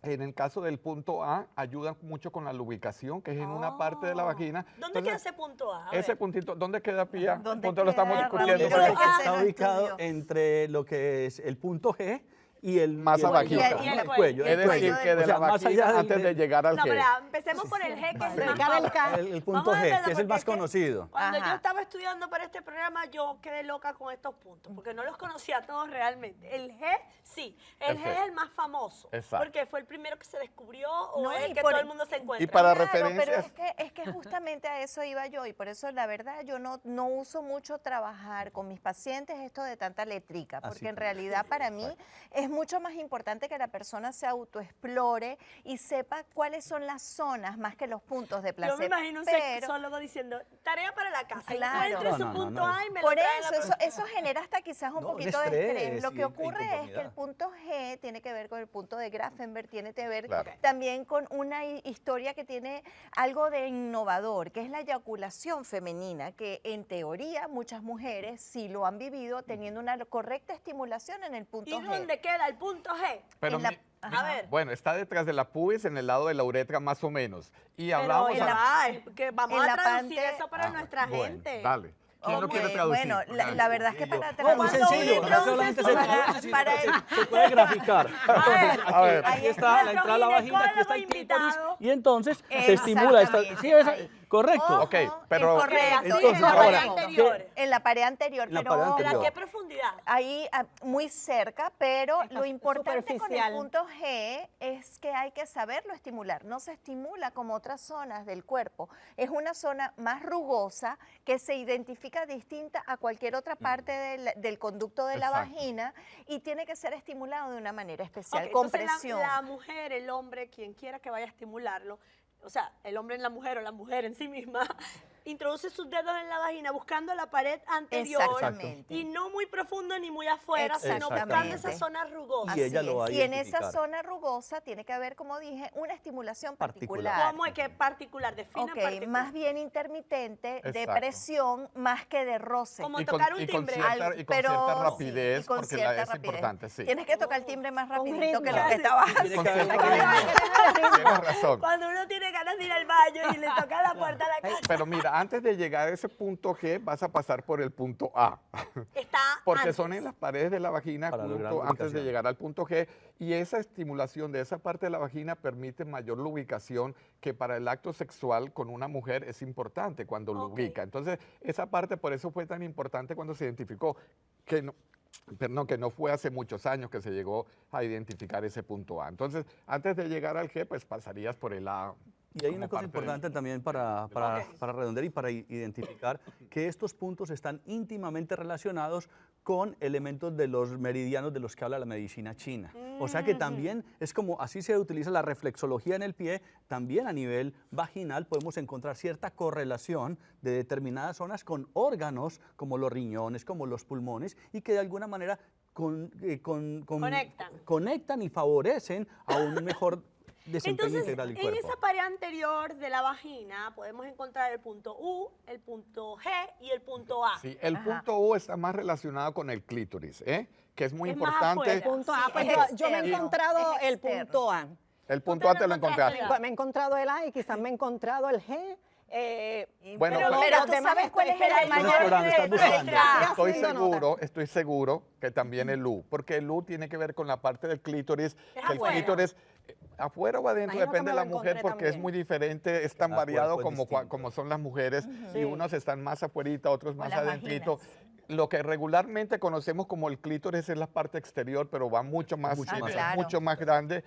S2: En el caso del punto A, ayudan mucho con la lubricación, que es en una parte de la vagina.
S1: ¿Dónde queda
S2: Entonces,
S1: ese punto A? A
S2: ese
S1: ver.
S2: puntito, ¿dónde queda, Pía?
S5: ¿Dónde
S2: ¿Dónde lo estamos
S5: queda,
S2: discutiendo?
S5: Ramiro?
S1: Porque-
S5: Ese
S4: Está
S5: no es
S4: ubicado
S5: tuyo.
S4: entre lo que es el punto G y el
S2: Más
S4: y el-
S2: abajito.
S4: y
S1: Y el
S4: el cuello.
S2: Es
S5: el cuello
S2: decir,
S5: del
S2: que de
S4: O sea,
S2: la
S4: más
S2: vagina
S4: allá del-
S2: antes de llegar al
S1: No,
S2: G.
S1: pero empecemos por el G, que es el más
S3: Cerca del
S1: famoso.
S3: K.
S4: el punto
S1: Vamos a
S4: G,
S1: empezar
S4: que es el
S1: porque
S4: más conocido.
S1: Cuando yo
S5: Ajá.
S1: estaba estudiando para este programa, yo quedé loca con estos puntos, porque no los conocía todos realmente. El G, sí. El G es el más famoso.
S2: Exacto.
S1: Porque fue el primero que se descubrió o
S5: No,
S1: es el
S5: y
S1: que
S5: por-
S1: todo el mundo se encuentra.
S2: Y para
S5: Claro,
S2: referencias.
S5: pero es que justamente a eso iba yo y por eso la verdad yo no uso mucho trabajar con mis pacientes esto de tanta letrica, porque
S4: Así
S5: en
S4: es.
S5: realidad para mí es mucho más importante que la persona se autoexplore y sepa cuáles son las zonas más que los puntos de placer.
S1: Yo me imagino un
S5: Pero-
S1: sexólogo diciendo, tarea para la casa,
S5: Claro.
S1: encuentre
S4: No,
S1: su
S4: no,
S1: punto
S4: no.
S1: A y me
S5: Por
S1: lo trae a la
S5: eso,
S1: próxima.
S5: eso genera hasta quizás un
S4: No, de
S5: poquito de estrés.
S4: estrés
S5: Lo
S4: y
S5: que ocurre es que el
S4: inconformidad.
S5: punto G tiene que ver con el punto de Grafenberg, tiene que ver
S2: Claro.
S5: también con una historia que tiene algo de innovador, que es la eyaculación femenina, que en teoría muchas mujeres sí lo han vivido teniendo una correcta estimulación en el punto
S1: ¿Y
S5: G.
S1: dónde queda el punto G?
S2: Pero
S5: en la-
S1: A ver.
S2: Bueno, está detrás de la pubis, en el lado de la uretra más o menos. Y
S1: Pero
S2: hablamos...
S1: que vamos
S5: en
S1: a
S5: la
S1: traducir
S5: parte-
S1: eso para nuestra
S2: bueno,
S1: gente.
S2: Dale. ¿Quién lo
S5: Ok,
S2: quiere traducir?
S5: bueno, la verdad es que para
S4: No, muy
S5: traducir-
S4: sencillo, no solamente se
S5: para-
S4: traduce, sino
S5: para
S4: que
S5: el-
S4: se puede graficar. Entonces,
S2: A ver.
S4: aquí está la entrada a la vagina, aquí está el
S1: Nuestro
S4: clítoris,
S1: ginecólogo
S4: y entonces se estimula esta...
S5: Exactamente.
S4: Sí, correcto.
S2: Ok, pero-
S5: es correcto,
S4: Entonces,
S5: en la
S4: ahora,
S5: pared anterior.
S1: ¿qué?
S5: En la pared anterior,
S4: En la
S5: pero
S4: pared
S1: ¿Pero a
S4: anterior.
S1: qué profundidad?
S5: ahí muy cerca, pero
S3: Está
S5: lo importante con el
S3: superficial.
S5: punto G es que hay que saberlo estimular. No se estimula como otras zonas del cuerpo. Es una zona más rugosa que se identifica distinta a cualquier otra parte del conducto de la
S2: Exacto.
S5: vagina y tiene que ser estimulado de una manera especial,
S1: Ok,
S5: con
S1: entonces
S5: presión.
S1: la mujer, el hombre, quien quiera que vaya a estimularlo, o sea, el hombre en la mujer o la mujer en sí misma, introduce sus dedos en la vagina buscando la pared anterior
S5: Exactamente.
S1: y no muy profundo ni muy afuera, sino buscando
S5: Exactamente.
S1: esa zona rugosa.
S4: Y ella lo va a
S5: Y en esa
S4: identificar.
S5: zona rugosa tiene que haber, como dije, una estimulación
S4: Particular.
S5: particular.
S1: ¿Cómo es que particular? Define
S5: Ok,
S1: particular.
S5: más bien intermitente, de
S2: Exacto.
S5: presión, más que de roce.
S1: Como
S2: Y
S1: tocar un
S2: y con
S1: timbre.
S2: cierta, y con
S5: Pero
S2: cierta
S5: sí,
S2: rapidez,
S5: y con
S2: porque
S5: cierta
S2: es
S5: rapidez.
S2: importante, sí.
S5: Tienes que tocar el timbre más
S3: Con
S5: rapidito que
S3: ritmo.
S5: lo que estabas
S4: Tiene
S5: haciendo.
S4: que haber
S2: Con
S4: un ritmo.
S2: Tienes razón.
S1: Cuando uno tiene ganas de ir al baño y le toca la puerta a la casa,
S2: Pero mira, antes de llegar a ese punto G, vas a pasar por el punto A.
S1: está
S2: Porque
S1: antes.
S2: son en las paredes de la vagina
S4: Para lograr
S2: justo antes de
S4: lubricación.
S2: llegar al punto G. Y esa estimulación de esa parte de la vagina permite mayor lubricación, que para el acto sexual con una mujer es importante cuando
S1: Ok.
S2: lubrica. Entonces, esa parte por eso fue tan importante cuando se identificó que no, perdón, que no fue hace muchos años que se llegó a identificar ese punto A. Entonces, antes de llegar al G, pues pasarías por el A.
S4: Y hay
S2: como
S4: una cosa
S2: parte del-
S4: importante también para redondear y para identificar que estos puntos están íntimamente relacionados con elementos de los meridianos de los que habla la medicina china. O sea que también es como así se utiliza la reflexología en el pie, también a nivel vaginal podemos encontrar cierta correlación de determinadas zonas con órganos como los riñones, como los pulmones y que de alguna manera conectan y favorecen a un mejor desempeño
S1: Entonces,
S4: integral del
S1: en
S4: cuerpo.
S1: esa pared anterior de la vagina podemos encontrar el punto U, el punto G y el punto A.
S2: Sí, el punto U está más relacionado con el clítoris, que es muy
S1: Es más
S2: importante.
S1: afuera.
S3: Punto A,
S5: Sí,
S3: pues
S5: es
S3: yo me he
S5: externo,
S3: encontrado
S5: es
S3: el
S5: externo.
S3: punto A.
S2: El punto A te lo encontraste.
S3: Pues me he encontrado el A y quizás me he encontrado el G.
S2: Bueno,
S5: pero,
S2: pero-
S5: pero
S3: los
S5: tú
S3: demás
S5: sabes cuál es el
S3: estás
S5: mayor
S4: explorando, estás buscando.
S2: Estoy
S3: haciendo
S2: seguro, estoy seguro que también el U, porque el U tiene que ver con la parte del clítoris, que el
S1: afuera.
S2: clítoris afuera o adentro,
S3: Imagino que
S2: depende de
S3: me
S2: la
S3: lo
S2: mujer,
S3: encontré
S2: porque es
S3: también.
S2: muy diferente, es tan
S4: Cada
S2: variado
S4: cuerpo es
S2: como,
S4: distinto.
S2: como son las mujeres, y
S3: Sí.
S2: unos están más afuerita, otros más
S5: las
S2: adentrito.
S5: vaginas.
S2: Lo que regularmente conocemos como el clítoris es la parte exterior, pero va mucho más,
S4: Mucho
S5: más
S2: mucho
S5: allá.
S2: más grande,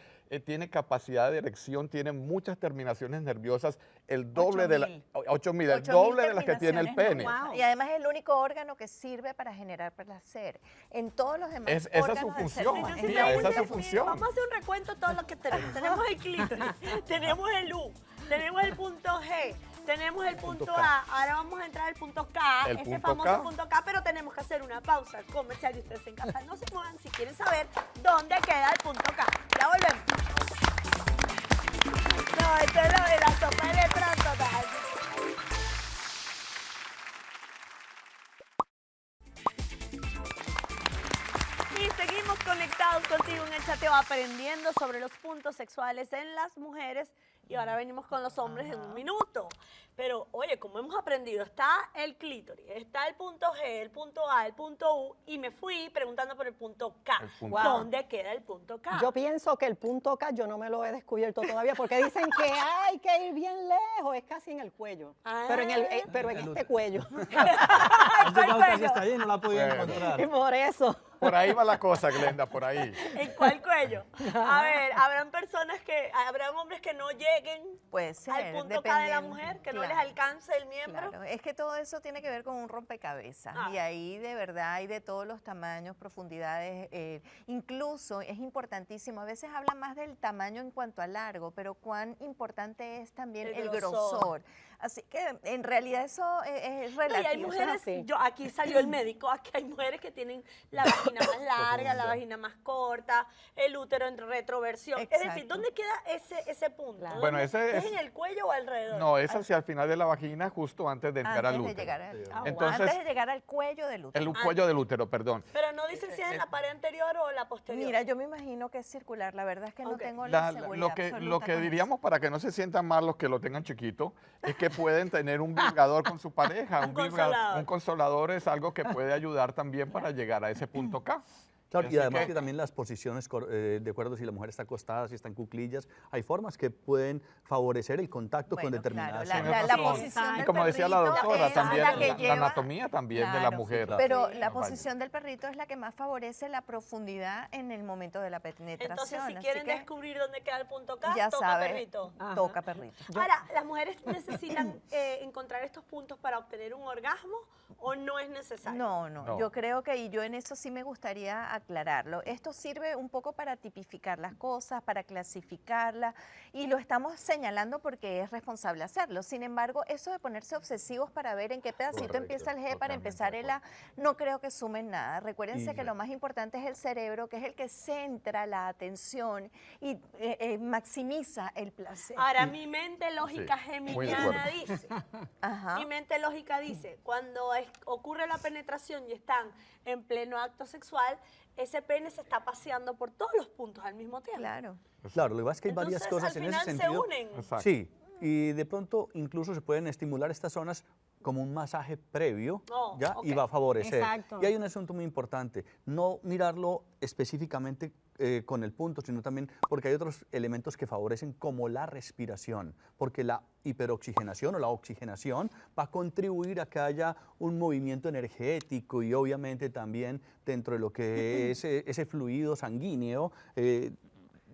S2: tiene capacidad de erección, tiene muchas terminaciones nerviosas, el doble de la 8.000, el
S5: 8.000
S2: doble de las que tiene el
S5: terminaciones
S2: pene.
S5: nerviosas. Y además es el único órgano que sirve para generar placer. En todos los demás
S2: Esa es su
S5: órganos del ser
S2: función,
S5: humano
S1: Entonces,
S2: tía, esa es su
S1: imagínate,
S2: función.
S1: Vamos a hacer un recuento de todo lo que tenemos. Tenemos el clítoris, tenemos el U, tenemos el punto G, tenemos el punto A. Ahora vamos a entrar al punto K,
S2: El
S1: ese
S2: punto
S1: famoso
S2: K.
S1: punto K, pero tenemos que hacer una pausa comercial y ustedes en casa no se muevan si quieren saber dónde queda el punto K. Ya volvemos. No, esto es lo de la sopa de letras total. Y seguimos conectados contigo en el chateo aprendiendo sobre los puntos sexuales en las mujeres y ahora venimos con los hombres en un minuto. Pero oye, como hemos aprendido, está el clítoris, está el punto G, el punto A, el punto U y me fui preguntando por el punto K.
S2: El punto
S3: K.
S1: ¿Dónde queda el punto K?
S3: Yo pienso que el punto K yo no me lo he descubierto todavía porque dicen que hay que ir bien lejos, es casi en el cuello, pero en este cuello.
S4: Has llegado casi
S1: cuello?
S4: hasta ahí y no la ha podido
S2: Bueno.
S4: encontrar.
S3: Y por eso.
S2: Por ahí va la cosa, Glenda, por ahí.
S1: ¿En cuál cuello? A ver, habrán hombres que no lleguen
S5: Puede ser,
S1: al punto K de la
S5: dependiendo.
S1: mujer, que no
S5: Claro.
S1: les alcance el miembro.
S5: Claro, es que todo eso tiene que ver con un rompecabezas
S1: Ah.
S5: y ahí de verdad hay de todos los tamaños, profundidades, incluso es importantísimo, a veces hablan más del tamaño en cuanto a largo, pero cuán importante es también
S1: El
S5: el
S1: grosor.
S5: grosor. Así que en realidad eso es
S1: No, y hay
S5: relativo.
S1: mujeres,
S3: así.
S1: aquí salió el médico, aquí hay mujeres que tienen la vagina más larga, la vagina más corta, el útero en retroversión. Es decir,
S5: Exacto.
S1: ¿dónde queda ese punto?
S3: Claro.
S2: Bueno,
S1: ¿Dónde-
S2: ese
S1: ¿Es
S2: es-
S1: en el cuello o alrededor?
S2: No, es hacia el final de la vagina, justo antes de entrar al
S5: Antes de
S2: útero.
S5: llegar al,
S2: Entonces,
S5: antes de llegar al cuello del útero.
S2: el cuello del útero, perdón.
S1: Pero no dicen si es en la pared anterior o la posterior.
S5: Mira, yo me imagino que es circular. La verdad es que no
S1: Ok.
S5: tengo la
S2: La-
S5: seguridad
S2: lo que
S5: absoluta con eso.
S2: diríamos para que no se sientan mal los que lo tengan chiquito es que pueden tener un vibrador con su pareja.
S1: Un consolador.
S2: Un consolador es algo que puede ayudar también para llegar a ese punto K.
S4: Claro, y
S2: Así
S4: además
S2: que-
S4: que también las posiciones, de acuerdo si la mujer está acostada, si está en cuclillas, hay formas que pueden favorecer el contacto con
S5: Bueno,
S4: determinadas
S5: claro,
S4: zonas.
S5: la
S2: Sí.
S5: posición
S2: Y
S5: del
S2: como decía la
S5: perrito
S2: doctora,
S5: es
S2: también
S5: la que
S2: la
S5: lleva-
S2: anatomía también de la
S5: Claro,
S2: mujer.
S5: Pero
S2: Sí.
S5: la
S2: Vaya.
S5: posición del perrito es la que más favorece la profundidad en el momento de la penetración.
S1: Entonces, si
S5: así
S1: quieren
S5: que
S1: descubrir dónde queda el punto K,
S5: ya
S1: toca
S5: sabe,
S1: perrito.
S3: Ajá.
S5: toca perrito.
S1: Ahora, ¿las mujeres necesitan encontrar estos puntos para obtener un orgasmo o no es necesario?
S2: No.
S5: Yo creo que, y yo en eso sí me gustaría aclararlo, esto sirve un poco para tipificar las cosas, para clasificarlas, y lo estamos señalando porque es responsable hacerlo. Sin embargo, eso de ponerse obsesivos para ver en qué pedacito
S2: Correcto,
S5: empieza el G para
S2: totalmente
S5: empezar
S2: de
S5: el A, no creo que sumen nada. Recuérdense
S4: Y-
S5: que lo más importante es el cerebro, que es el que centra la atención y maximiza el placer.
S1: Ahora, mi mente lógica
S2: Sí, muy de
S1: geminiana
S2: acuerdo.
S1: dice,
S5: Ajá.
S1: mi mente lógica dice, cuando ocurre la penetración y están en pleno acto sexual, ese pene se está paseando por todos los puntos al mismo tiempo.
S5: Claro.
S4: Claro, lo que pasa es que hay
S1: Entonces,
S4: varias cosas
S1: al
S4: en ese
S1: final se
S4: sentido.
S1: unen.
S2: Exacto.
S4: Sí, y de pronto incluso se pueden estimular estas zonas como un masaje previo,
S1: Oh,
S4: ¿ya?
S1: ok.
S4: Y va a favorecer.
S3: Exacto.
S4: Y hay un asunto muy importante, no mirarlo específicamente con el punto, sino también porque hay otros elementos que favorecen como la respiración, porque la hiperoxigenación o la oxigenación va a contribuir a que haya un movimiento energético y obviamente también dentro de lo que es ese fluido sanguíneo,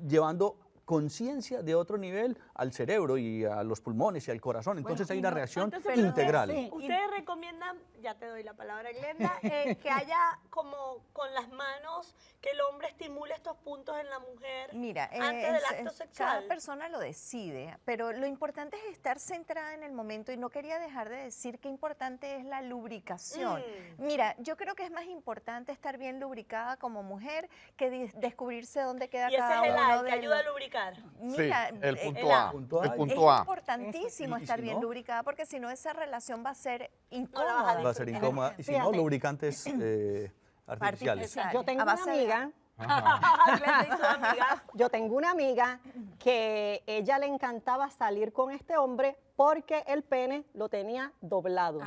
S4: llevando conciencia de otro nivel al cerebro y a los pulmones y al corazón. Entonces hay una reacción
S1: entonces,
S4: integral.
S3: sí.
S1: Ustedes recomiendan, ya te doy la palabra, Glenda, que haya como con las manos, que el hombre estimule estos puntos en la mujer
S5: Mira,
S1: antes del acto
S5: cada
S1: sexual.
S5: persona lo decide, pero lo importante es estar centrada en el momento y no quería dejar de decir qué importante es la lubricación. Mira, yo creo que es más importante estar bien lubricada como mujer que descubrirse dónde queda
S1: Y ese
S5: cada
S1: es el
S5: uno
S1: A, el que
S5: de
S1: ayuda a
S5: los-
S1: lubricar.
S5: Mira,
S2: Sí, el punto
S1: el
S2: A.
S4: punto A.
S2: El
S5: es
S2: punto A.
S5: importantísimo
S4: Y
S5: estar
S4: si
S5: bien
S4: no-
S5: lubricada porque si no esa relación va a ser
S1: la vas a
S5: incómoda.
S4: Va a ser
S1: disfrutar.
S4: incómoda. Y si no,
S3: Fíjate.
S4: lubricantes artificiales.
S3: Yo tengo
S5: a
S3: una
S5: base de-
S3: amiga,
S1: Glenda y su amiga.
S3: yo tengo una amiga que ella le encantaba salir con este hombre porque el pene lo tenía doblado.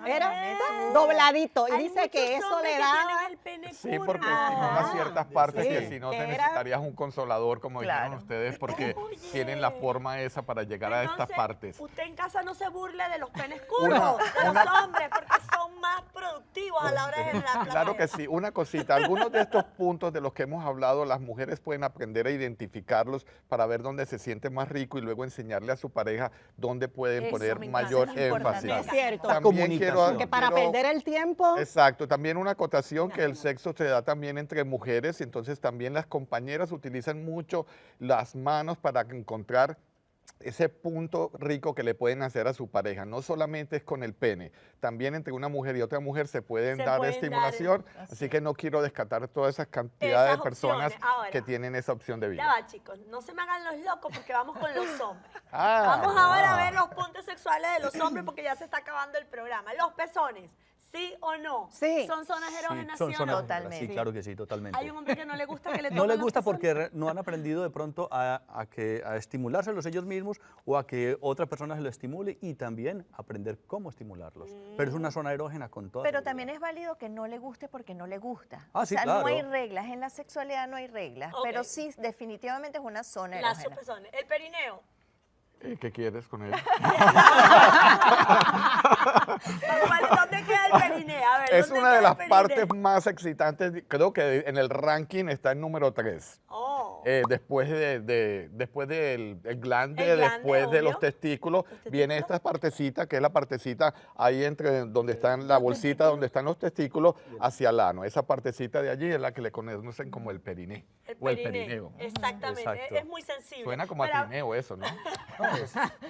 S3: Era dobladito. Y
S1: Hay
S3: dice que
S1: muchos
S3: eso
S1: hombres
S3: le
S1: que
S3: daba.
S1: tienen el pene
S2: Sí, porque
S1: curvo.
S2: estimulan ciertas partes
S3: Sí,
S2: que si no te
S3: que era-
S2: necesitarías un consolador, como dijeron
S5: Claro.
S2: ustedes, porque
S1: Oye.
S2: tienen la forma esa para llegar a estas
S1: Entonces,
S2: partes.
S1: usted en casa no se burle de los penes curvos, de los hombres, porque son más productivos a la hora de generar placer.
S2: Claro que sí. Una cosita, algunos de estos puntos de los que hemos hablado, las mujeres pueden aprender a identificarlos para ver dónde se siente más rico y luego enseñarle a su pareja dónde pueden
S1: Eso
S2: poner
S1: me encanta,
S2: mayor
S5: eso es importante.
S2: énfasis.
S3: Es cierto.
S4: La
S2: También
S4: comunicación.
S3: Que para
S2: quiero-
S3: perder el tiempo.
S2: Exacto, también una acotación que el sexo se da también entre mujeres, y entonces también las compañeras utilizan mucho las manos para encontrar ese punto rico que le pueden hacer a su pareja. No solamente es con el pene, también entre una mujer y otra mujer se pueden
S1: Se
S2: dar
S1: pueden
S2: estimulación,
S1: dar-
S2: así que no quiero descartar toda esa cantidad
S1: Esas
S2: de personas
S1: opciones. Ahora,
S2: que tienen esa opción de
S1: Ya
S2: vida.
S1: va, chicos, no se me hagan los locos porque vamos con los hombres.
S2: Ah,
S1: Vamos ahora
S2: ya.
S1: a ver los puntos sexuales de los hombres porque ya se está acabando el programa. Los pezones, ¿sí o no?
S3: Sí.
S1: ¿Son zonas erógenas,
S4: son
S1: sí o
S4: zonas
S1: no?
S4: erógenas,
S5: Totalmente.
S4: Sí, claro que sí, totalmente.
S1: Hay un hombre que no le gusta que le toquen
S4: No les
S1: los
S4: gusta
S1: pezones.
S4: porque no han aprendido de pronto a estimulárselos ellos mismos o a que otra persona se lo estimule y también aprender cómo estimularlos. Pero es una zona erógena con todo.
S5: Pero también es válido que no le guste porque no le gusta.
S4: Ah,
S5: o
S4: sí,
S5: sea, no
S4: claro.
S5: hay reglas, en la sexualidad no hay reglas,
S1: Ok.
S5: pero sí definitivamente es una zona
S1: Las
S5: erógena.
S1: pezones. El perineo.
S2: ¿Qué quieres con él?
S1: ¿Dónde queda el perineo? A ver,
S2: Es
S1: ¿dónde
S2: una de
S1: queda
S2: las
S1: el perineo?
S2: partes más excitantes, creo que en el ranking está en número 3.
S1: Oh.
S2: después después del el glande,
S1: El glande,
S2: después de los
S1: obvio.
S2: testículos,
S1: Los
S2: viene
S1: testículos.
S2: esta partecita, que es la partecita ahí entre donde están la bolsita, donde están los testículos, hacia el ano. Esa partecita de allí es la que le conocen como el periné. O el perineo.
S1: Exactamente,
S4: Exacto.
S1: es muy sensible.
S2: Suena como a
S1: Pero,
S2: trineo eso, ¿no?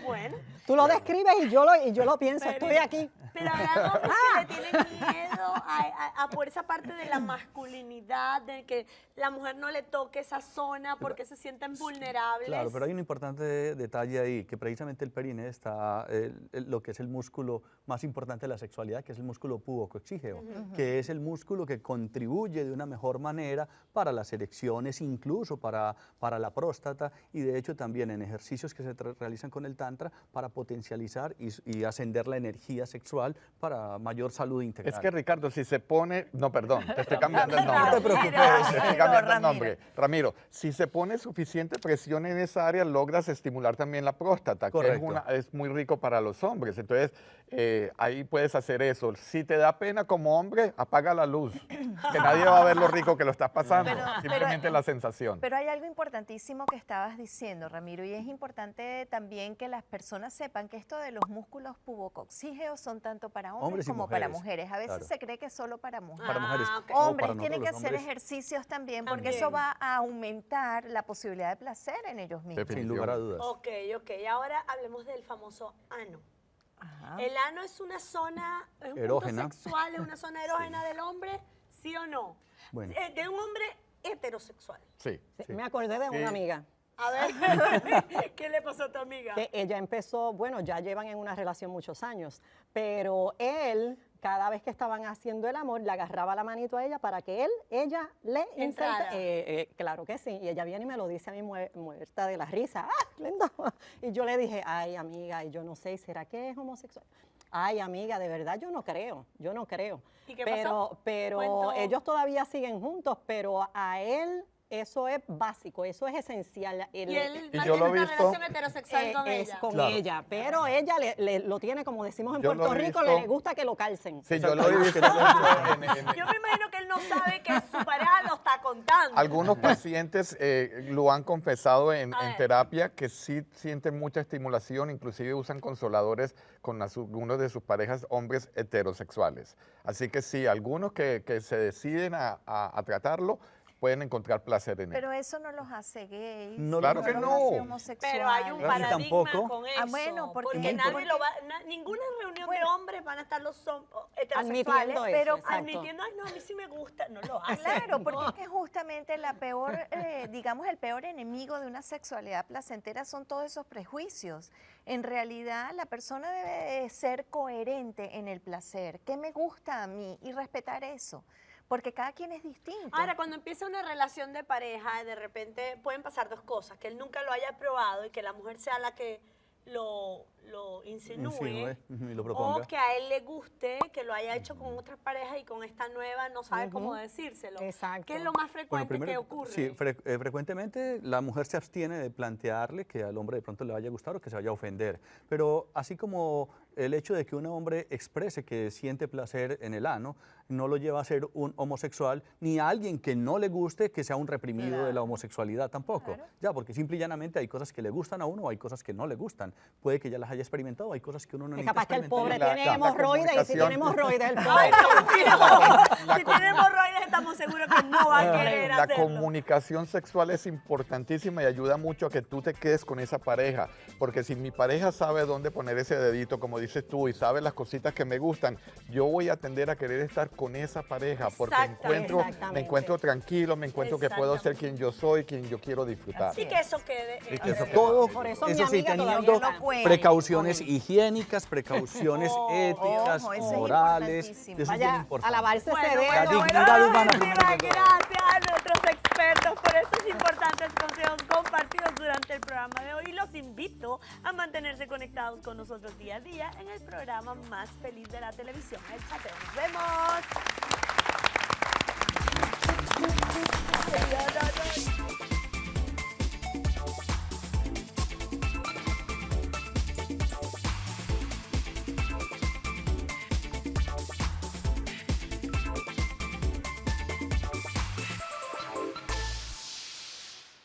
S1: bueno,
S3: Tú lo describes y yo lo pienso,
S1: Pero-
S3: estoy aquí.
S1: pero habrá hombres que le tienen miedo a por esa parte de la masculinidad, de que la mujer no le toque esa zona porque se sienten vulnerables.
S4: Claro, pero hay un importante detalle ahí, que precisamente el perine está lo que es el músculo más importante de la sexualidad, que es el músculo pubocoexígeo, que es el músculo que contribuye de una mejor manera para las erecciones, incluso para la próstata, y de hecho también en ejercicios que se realizan con el tantra para potencializar y ascender la energía sexual para mayor salud integral.
S2: Es que Ricardo, si se pone, no, perdón, te estoy cambiando el nombre.
S1: No te preocupes.
S2: Te estoy cambiando el
S5: Ramiro.
S2: nombre. Ramiro, si se pone suficiente presión en esa área, logras estimular también la próstata, que
S4: Correcto.
S2: es muy rico para los hombres. Entonces, ahí puedes hacer eso. Si te da pena como hombre, apaga la luz, que nadie va a ver lo rico que lo estás pasando, simplemente la sensación.
S5: Pero hay algo importantísimo que estabas diciendo, Ramiro, y es importante también que las personas sepan que esto de los músculos pubocoexígeos son tanto para hombres,
S4: Hombres y
S5: como para
S4: mujeres,
S5: mujeres. A veces
S4: claro.
S5: se cree que es solo para mujeres.
S4: Para mujeres.
S1: Ah, ok.
S4: o
S5: Hombres
S4: para
S5: tienen que
S4: nosotros los
S5: hacer
S4: hombres,
S5: ejercicios también porque
S1: También.
S5: eso va a aumentar la posibilidad de placer en ellos mismos.
S4: sin lugar a dudas.
S1: Ok, ahora hablemos del famoso ano.
S5: Ajá.
S1: ¿El ano es una zona, es un
S4: Erógena.
S1: punto sexual, es una zona erógena del hombre? ¿Sí o no?
S4: Bueno.
S1: De un hombre heterosexual.
S2: Sí.
S3: Sí, me acordé de
S2: Sí.
S3: una amiga
S1: A ver, ¿qué le pasó a tu amiga?
S3: que ella empezó, bueno, ya llevan en una relación muchos años, pero él, cada vez que estaban haciendo el amor, le agarraba la manito a ella para que ella le
S1: Entrara.
S3: claro que sí, y ella viene y me lo dice a mí muerta de la risa, ¡ah, lindo! Y yo le dije, ay, amiga, y yo no sé, ¿será que es homosexual? Ay, amiga, de verdad yo no creo.
S1: ¿Y qué pasó?
S3: Pero
S1: Cuento.
S3: ellos todavía siguen juntos, pero a él eso es básico, eso es esencial.
S1: Y él
S2: Y
S1: mantiene
S2: yo lo he
S1: una
S2: visto-
S1: relación heterosexual con
S3: es
S1: ella.
S3: con
S4: Claro.
S3: ella, pero ella lo tiene, como decimos en
S2: Yo lo
S3: Puerto
S2: he
S3: Rico,
S2: visto-
S3: le gusta que lo calcen.
S2: Sí, yo lo he visto en-
S1: Yo me imagino que él no sabe que su pareja lo está contando.
S2: algunos pacientes lo han confesado en
S1: A ver.
S2: terapia que sí sienten mucha estimulación, inclusive usan consoladores con algunos de sus parejas hombres heterosexuales. Así que sí, algunos que se deciden a tratarlo pueden encontrar placer en él.
S5: Pero eso no los hace gays.
S4: No,
S2: Claro que
S5: los
S2: no.
S5: hace homosexuales.
S1: Pero hay un
S4: Y
S1: paradigma
S4: tampoco-
S1: con eso.
S5: Ah, bueno, porque
S1: nadie lo va, ninguna reunión de hombres van a estar los heterosexuales,
S3: Admitiendo eso,
S1: pero
S3: exacto.
S1: admitiendo, ay, no, a mí sí me gusta, no lo hacen.
S5: Claro, porque es que justamente la peor, digamos, el peor enemigo de una sexualidad placentera son todos esos prejuicios. En realidad, la persona debe ser coherente en el placer. ¿Qué me gusta a mí? Y respetar eso. Porque cada quien es distinto.
S1: Ahora, cuando empieza una relación de pareja, de repente pueden pasar dos cosas, que él nunca lo haya probado y que la mujer sea la que lo insinúe,
S4: Insinúe, y lo
S1: o
S4: proponga.
S1: que a él le guste, que lo haya hecho con otras parejas y con esta nueva no sabe cómo decírselo.
S3: Exacto.
S1: ¿Qué es lo más frecuente que ocurre?
S4: Sí, frecuentemente la mujer se abstiene de plantearle que al hombre de pronto le vaya a gustar o que se vaya a ofender. Pero así como el hecho de que un hombre exprese que siente placer en el ano no lo lleva a ser un homosexual, ni a alguien que no le guste que sea un reprimido de la homosexualidad tampoco. Ya, porque simple y llanamente hay cosas que le gustan a uno o hay cosas que no le gustan. Puede que ya las haya experimentado, hay cosas que uno no
S3: Es
S4: necesita
S3: capaz que el pobre
S2: La-
S3: tiene
S2: la
S3: hemorroides y si
S2: comunicación.
S3: tiene hemorroides el
S1: Ay,
S3: pobre.
S1: Dios mío. Si tiene hemorroides, estamos seguros que no va a querer
S2: La
S1: hacerlo.
S2: comunicación sexual es importantísima y ayuda mucho a que tú te quedes con esa pareja, porque si mi pareja sabe dónde poner ese dedito, como dices tú, y sabe las cositas que me gustan, yo voy a tender a querer estar con esa pareja, porque me
S3: Exactamente.
S2: encuentro tranquilo, me encuentro que puedo ser quien yo soy, quien yo quiero disfrutar.
S1: Y que eso quede.
S2: Y que eso
S4: Todo
S3: Por eso mi
S4: eso sí,
S3: amiga todavía
S4: teniendo
S3: no
S5: puede.
S4: precauciones higiénicas, precauciones éticas,
S5: Ojo, eso es
S4: morales.
S5: importantísimo.
S4: Eso es bien
S3: Vaya a
S4: importante.
S3: lavarse ese dedo.
S4: La dignidad humana primero que todo.
S1: Gracias a nuestros expertos por estos importantes consejos compartidos durante el programa de hoy. Y los invito a mantenerse conectados con nosotros día a día en el programa más feliz de la televisión, El Chateo. ¡Nos vemos!